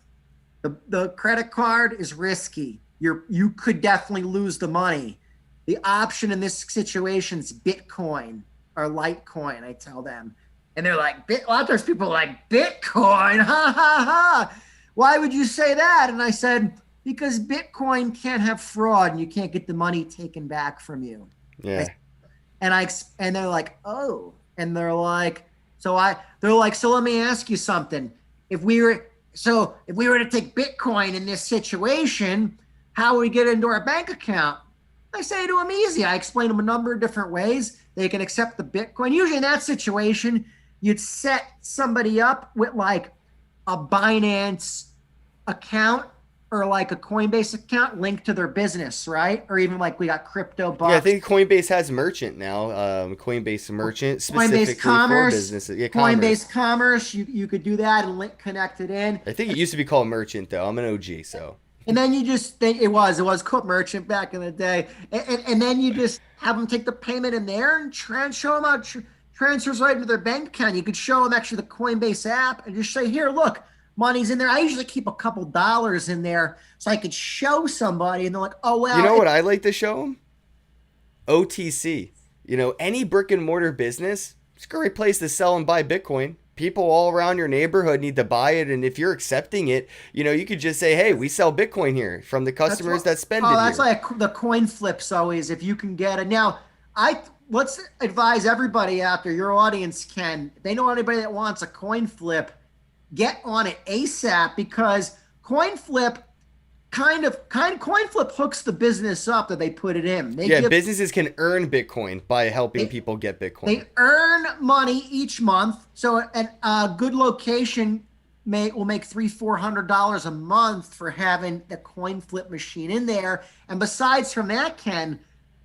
The credit card is risky. You could definitely lose the money. The option in this situation is Bitcoin or Litecoin, I tell them. And they're like, a lot of times people are like, Bitcoin, ha, ha, ha. Why would you say that? And I said, because Bitcoin can't have fraud and you can't get the money taken back from you. Yeah. And they're like, oh, and they're like, so let me ask you something. If we were to take Bitcoin in this situation, how would we get into our bank account? I say to them, easy. I explain them a number of different ways. They can accept the Bitcoin. Usually in that situation, you'd set somebody up with like a Binance account or like a Coinbase account linked to their business, right? Or even like we got Crypto Bucks. Yeah, I think Coinbase has Merchant now. Coinbase Merchant specifically Coinbase Commerce, for businesses. Yeah, Coinbase Commerce, you could do that and connect it in. I think it used to be called Merchant though. I'm an OG, so. And then you just think it was called Merchant back in the day. And then you just have them take the payment in there and show them how transfers right into their bank account. You could show them actually the Coinbase app and just say, here, look, money's in there. I usually keep a couple dollars in there so I could show somebody and they're like, oh, well. You know what I like to show them? OTC. Any brick and mortar business, it's a great place to sell and buy Bitcoin. People all around your neighborhood need to buy it. And if you're accepting it, you could just say, hey, we sell Bitcoin here from the customers that spend it. That's like the coin flips always, if you can get it. Now, let's advise everybody out there, your audience can, if they know anybody that wants a coin flip, get on it ASAP, because coin flip hooks the business up that they put it in. Businesses can earn Bitcoin by helping people get Bitcoin. They earn money each month. So a good location will make $300-400 a month for having the coin flip machine in there. And besides from that, Ken,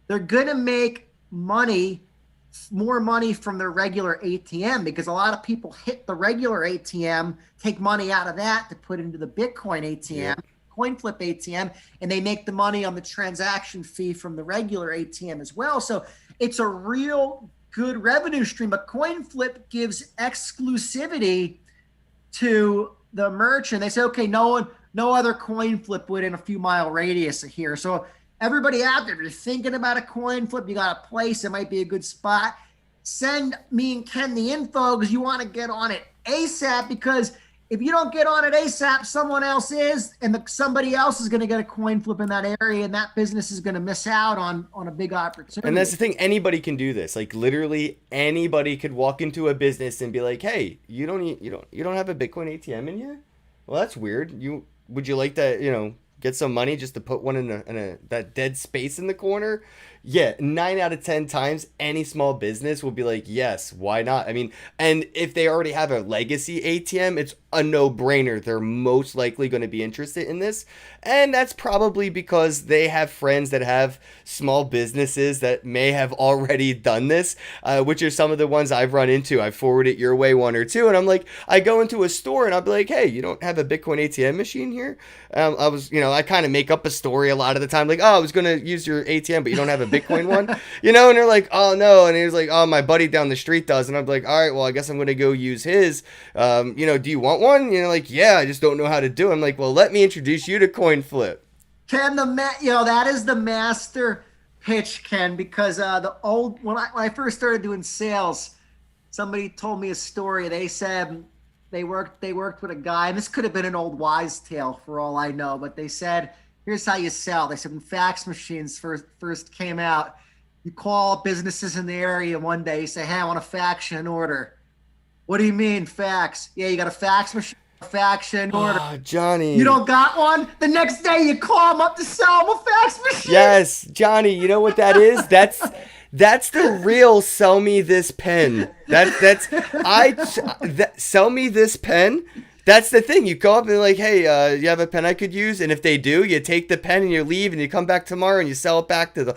they're gonna make more money from their regular ATM, because a lot of people hit the regular ATM, take money out of that to put into the Bitcoin ATM. Yeah. Coin flip ATM, and they make the money on the transaction fee from the regular ATM as well. So it's a real good revenue stream. But coin flip gives exclusivity to the merchant. They say, okay, no other coin flip within a few mile radius of here. So everybody out there, if you're thinking about a coin flip, you got a place, it might be a good spot. Send me and Ken the info, because you want to get on it ASAP, because if you don't get on it ASAP, someone else is, and somebody else is going to get a coin flip in that area, and that business is going to miss out on a big opportunity. And that's the thing. Anybody can do this. Like literally anybody could walk into a business and be like, "Hey, you don't have a Bitcoin ATM in here? Well, that's weird. Would you like to, get some money just to put one in that dead space in the corner?" Yeah, 9 out of 10 times, any small business will be like, yes, why not? I mean, and if they already have a legacy ATM, it's a no-brainer. They're most likely going to be interested in this. And that's probably because they have friends that have small businesses that may have already done this, which are some of the ones I've run into. I forwarded your way one or two, and I'm like, I go into a store and I'll be like, hey, you don't have a Bitcoin ATM machine here? I kind of make up a story a lot of the time, like, oh, I was going to use your ATM, but you don't have a Bitcoin one, and they're like, oh no, and he was like, oh, my buddy down the street does, and I'm like, all right, well, I guess I'm gonna go use his. Do you want one? Like, yeah, I just don't know how to do it. I'm like, well, let me introduce you to CoinFlip. Ken, that is the master pitch, Ken, because when I first started doing sales, somebody told me a story. They said they worked with a guy, and this could have been an old wives' tale for all I know, but they said, here's how you sell. They said when fax machines first came out, you call businesses in the area one day, you say, hey, I want to fax you an order. What do you mean fax? Yeah, you got a fax machine, fax you an order. Oh, Johnny. You don't got one? The next day you call them up to sell them a fax machine. Yes, Johnny, you know what that is? That's the real sell me this pen. Sell me this pen. That's the thing. You go up and like, hey, you have a pen I could use? And if they do, you take the pen and you leave and you come back tomorrow and you sell it back to them.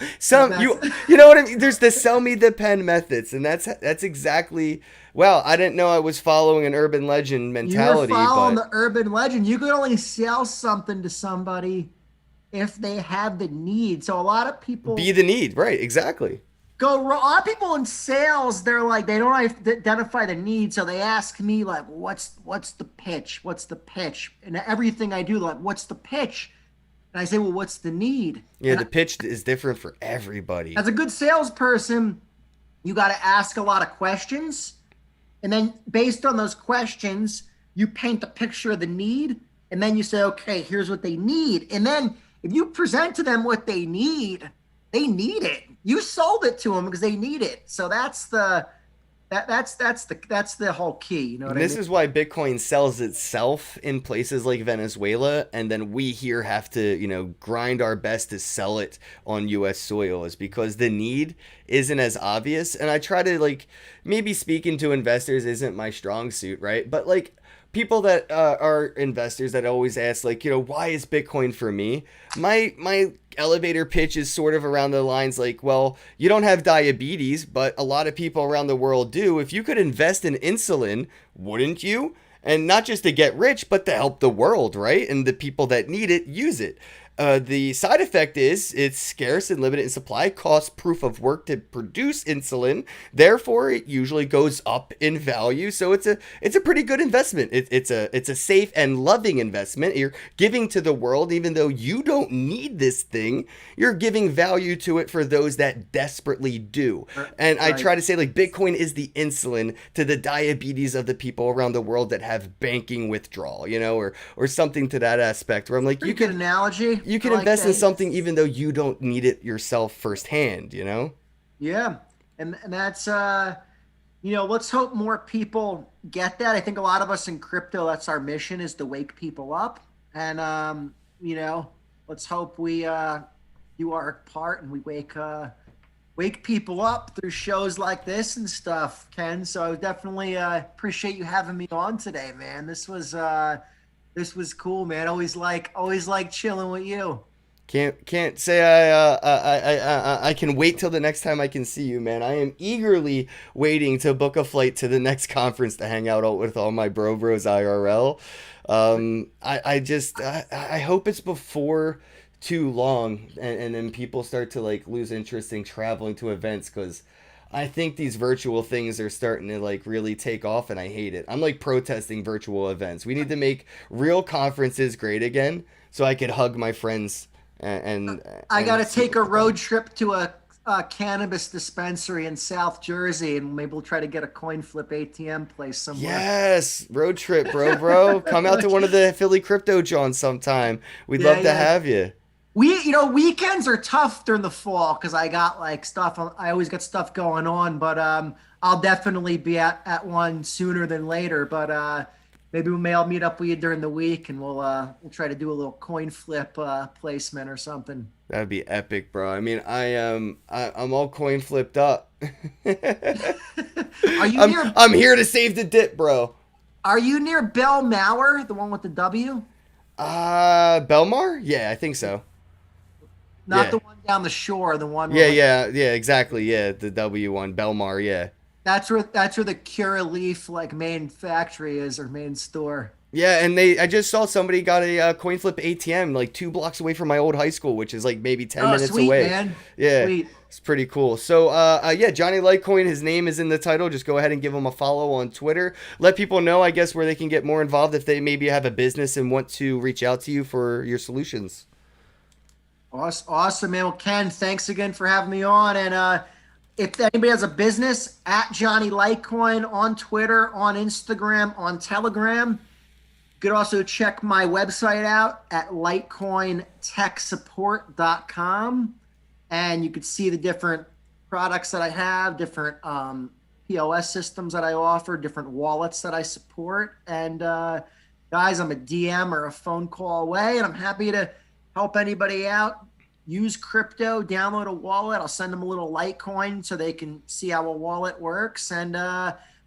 You know what I mean? There's the sell me the pen methods, and that's exactly. Well, I didn't know I was following an urban legend mentality. You're following the urban legend. You can only sell something to somebody if they have the need. So a lot of people be the need, right? Exactly. A lot of people in sales, they're like, they don't identify the need, so they ask me like, what's the pitch? What's the pitch? And everything I do, like, what's the pitch? And I say, well, what's the need? Yeah, and the pitch is different for everybody. As a good salesperson, you got to ask a lot of questions, and then based on those questions, you paint a picture of the need, and then you say, okay, here's what they need. And then if you present to them what they need it. You sold it to them because they need it. So that's the whole key. You know what I mean? This is why Bitcoin sells itself in places like Venezuela, and then we here have to, grind our best to sell it on U.S. soil, is because the need isn't as obvious. And I try to maybe speaking to investors isn't my strong suit, right? But people that are investors that always ask why is Bitcoin for me? My elevator pitch is sort of around the lines well, you don't have diabetes, but a lot of people around the world do. If you could invest in insulin, wouldn't you? And not just to get rich, but to help the world, right? And the people that need it use it. The side effect is it's scarce and limited in supply, costs proof of work to produce insulin. Therefore, it usually goes up in value. So it's a pretty good investment. It's a safe and loving investment. You're giving to the world, even though you don't need this thing. You're giving value to it for those that desperately do. And I try to say Bitcoin is the insulin to the diabetes of the people around the world that have banking withdrawal, or something to that aspect. Where I'm like, you can analogy. You can invest in something even though you don't need it yourself firsthand, Yeah. And that's, let's hope more people get that. I think a lot of us in crypto, that's our mission, is to wake people up. And, let's hope we do our part and we wake people up through shows like this and stuff, Ken. So I definitely appreciate you having me on today, man. This was cool, man. Always like chilling with you. Can't say I can wait till the next time I can see you, man. I am eagerly waiting to book a flight to the next conference to hang out with all my bros IRL. I hope it's before too long, and then people start to lose interest in traveling to events, because I think these virtual things are starting to really take off, and I hate it. I'm protesting virtual events. We need to make real conferences great again, so I could hug my friends and I got to take a road trip to a cannabis dispensary in South Jersey, and maybe we'll try to get a coin flip ATM place somewhere. Yes, road trip, bro. Come out to one of the Philly crypto Johns sometime. We'd love to have you. Weekends are tough during the fall because I got like stuff. I always got stuff going on, but I'll definitely be at one sooner than later. But maybe I'll meet up with you during the week, and we'll try to do a little coin flip placement or something. That'd be epic, bro. I mean, I'm all coin flipped up. I'm here to save the dip, bro. Are you near Bell Mauer, the one with the W? Belmar? Yeah, I think so. Not the one down the shore, the one. Yeah, exactly. Yeah, the W one, Belmar. Yeah. That's where the Curaleaf like main factory is, or main store. Yeah, and I just saw somebody got a coin flip ATM like 2 blocks away from my old high school, which is like maybe 10 minutes sweet, away. Man. Yeah, sweet. It's pretty cool. So yeah, Johnny Litecoin, his name is in the title. Just go ahead and give him a follow on Twitter. Let people know, I guess, where they can get more involved if they maybe have a business and want to reach out to you for your solutions. Awesome, man. Well, Ken, thanks again for having me on. And if anybody has a business, at Johnny Litecoin on Twitter, on Instagram, on Telegram. You could also check my website out at litecointechsupport.com. And you could see the different products that I have, different POS systems that I offer, different wallets that I support. And guys, I'm a DM or a phone call away, and I'm happy to help anybody out. Use crypto, download a wallet. I'll send them a little Litecoin so they can see how a wallet works. And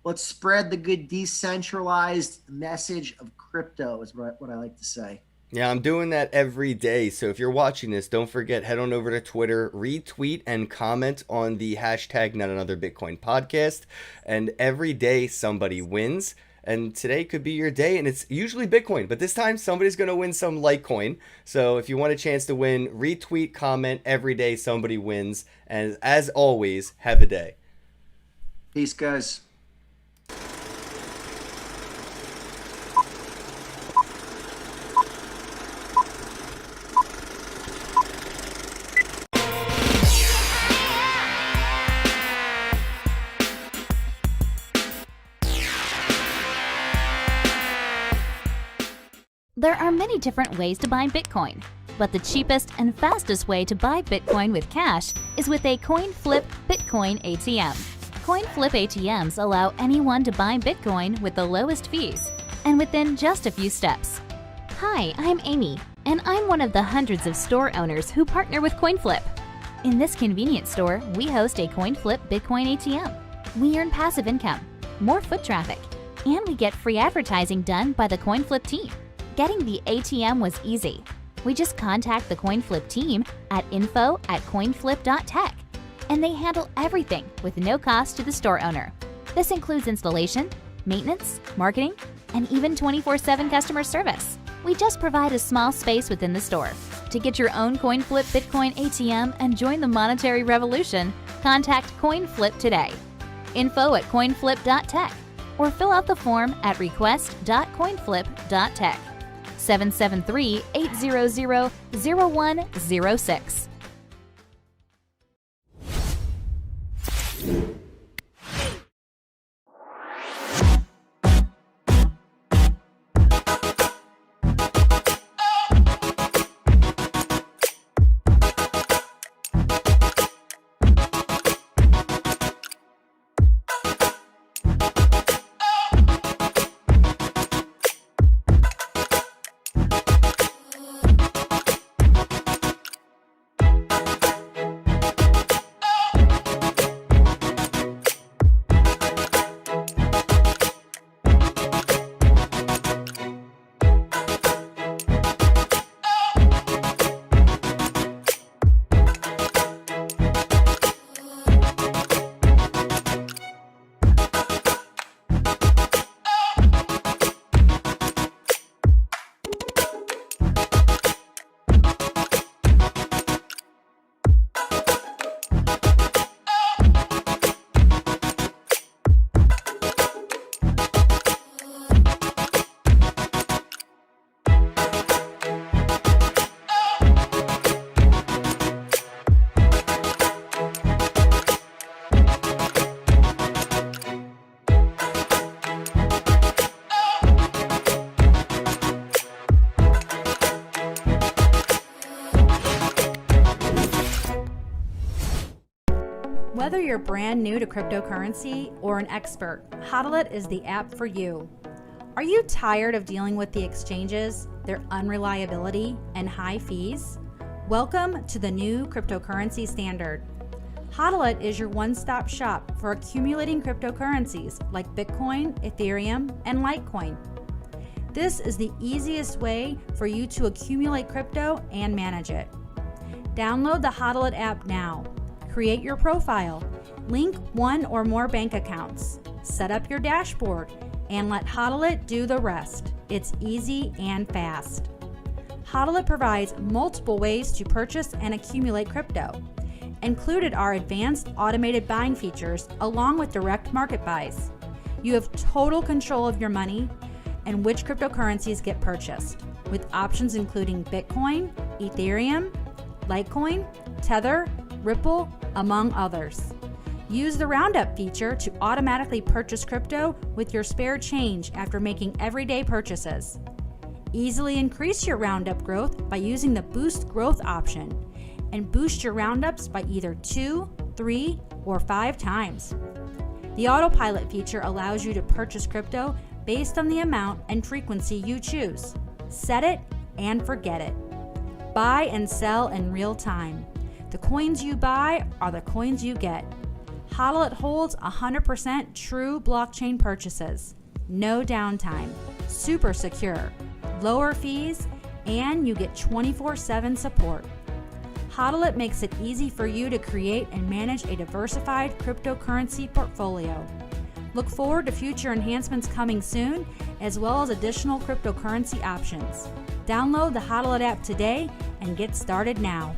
let's spread the good decentralized message of crypto is what I like to say. Yeah, I'm doing that every day. So if you're watching this, don't forget, head on over to Twitter, retweet and comment on the hashtag Not Another Bitcoin Podcast. And every day somebody wins. And today could be your day, and it's usually Bitcoin, but this time somebody's going to win some Litecoin. So if you want a chance to win, retweet, comment, every day somebody wins. And as always, have a day. Peace, guys. There are many different ways to buy Bitcoin, but the cheapest and fastest way to buy Bitcoin with cash is with a coin flip Bitcoin ATM. Coin flip ATMs allow anyone to buy Bitcoin with the lowest fees and within just a few steps. Hi, I'm Amy, and I'm one of the hundreds of store owners who partner with CoinFlip. In this convenient store, we host a coin flip Bitcoin ATM. We earn passive income, more foot traffic, and we get free advertising done by the CoinFlip team. Getting the ATM was easy. We just contact the CoinFlip team at info@coinflip.tech, and they handle everything with no cost to the store owner. This includes installation, maintenance, marketing, and even 24/7 customer service. We just provide a small space within the store. To get your own CoinFlip Bitcoin ATM and join the monetary revolution, contact CoinFlip today. info@coinflip.tech, or fill out the form at request.coinflip.tech. 773-800-0106. Whether you're brand new to cryptocurrency or an expert, Hodlit is the app for you. Are you tired of dealing with the exchanges, their unreliability, and high fees? Welcome to the new cryptocurrency standard. Hodlit is your one-stop shop for accumulating cryptocurrencies like Bitcoin, Ethereum, and Litecoin. This is the easiest way for you to accumulate crypto and manage it. Download the Hodlit app now. Create your profile, link one or more bank accounts, set up your dashboard, and let Hodlit do the rest. It's easy and fast. Hodlit provides multiple ways to purchase and accumulate crypto. Included are advanced automated buying features along with direct market buys. You have total control of your money and which cryptocurrencies get purchased, with options including Bitcoin, Ethereum, Litecoin, Tether, Ripple, among others. Use the Roundup feature to automatically purchase crypto with your spare change after making everyday purchases. Easily increase your Roundup growth by using the Boost Growth option, and boost your Roundups by either 2, 3, or 5 times. The Autopilot feature allows you to purchase crypto based on the amount and frequency you choose. Set it and forget it. Buy and sell in real time. The coins you buy are the coins you get. Hodlit holds 100% true blockchain purchases. No downtime. Super secure. Lower fees, and you get 24/7 support. Hodlit makes it easy for you to create and manage a diversified cryptocurrency portfolio. Look forward to future enhancements coming soon, as well as additional cryptocurrency options. Download the Hodlit app today and get started now.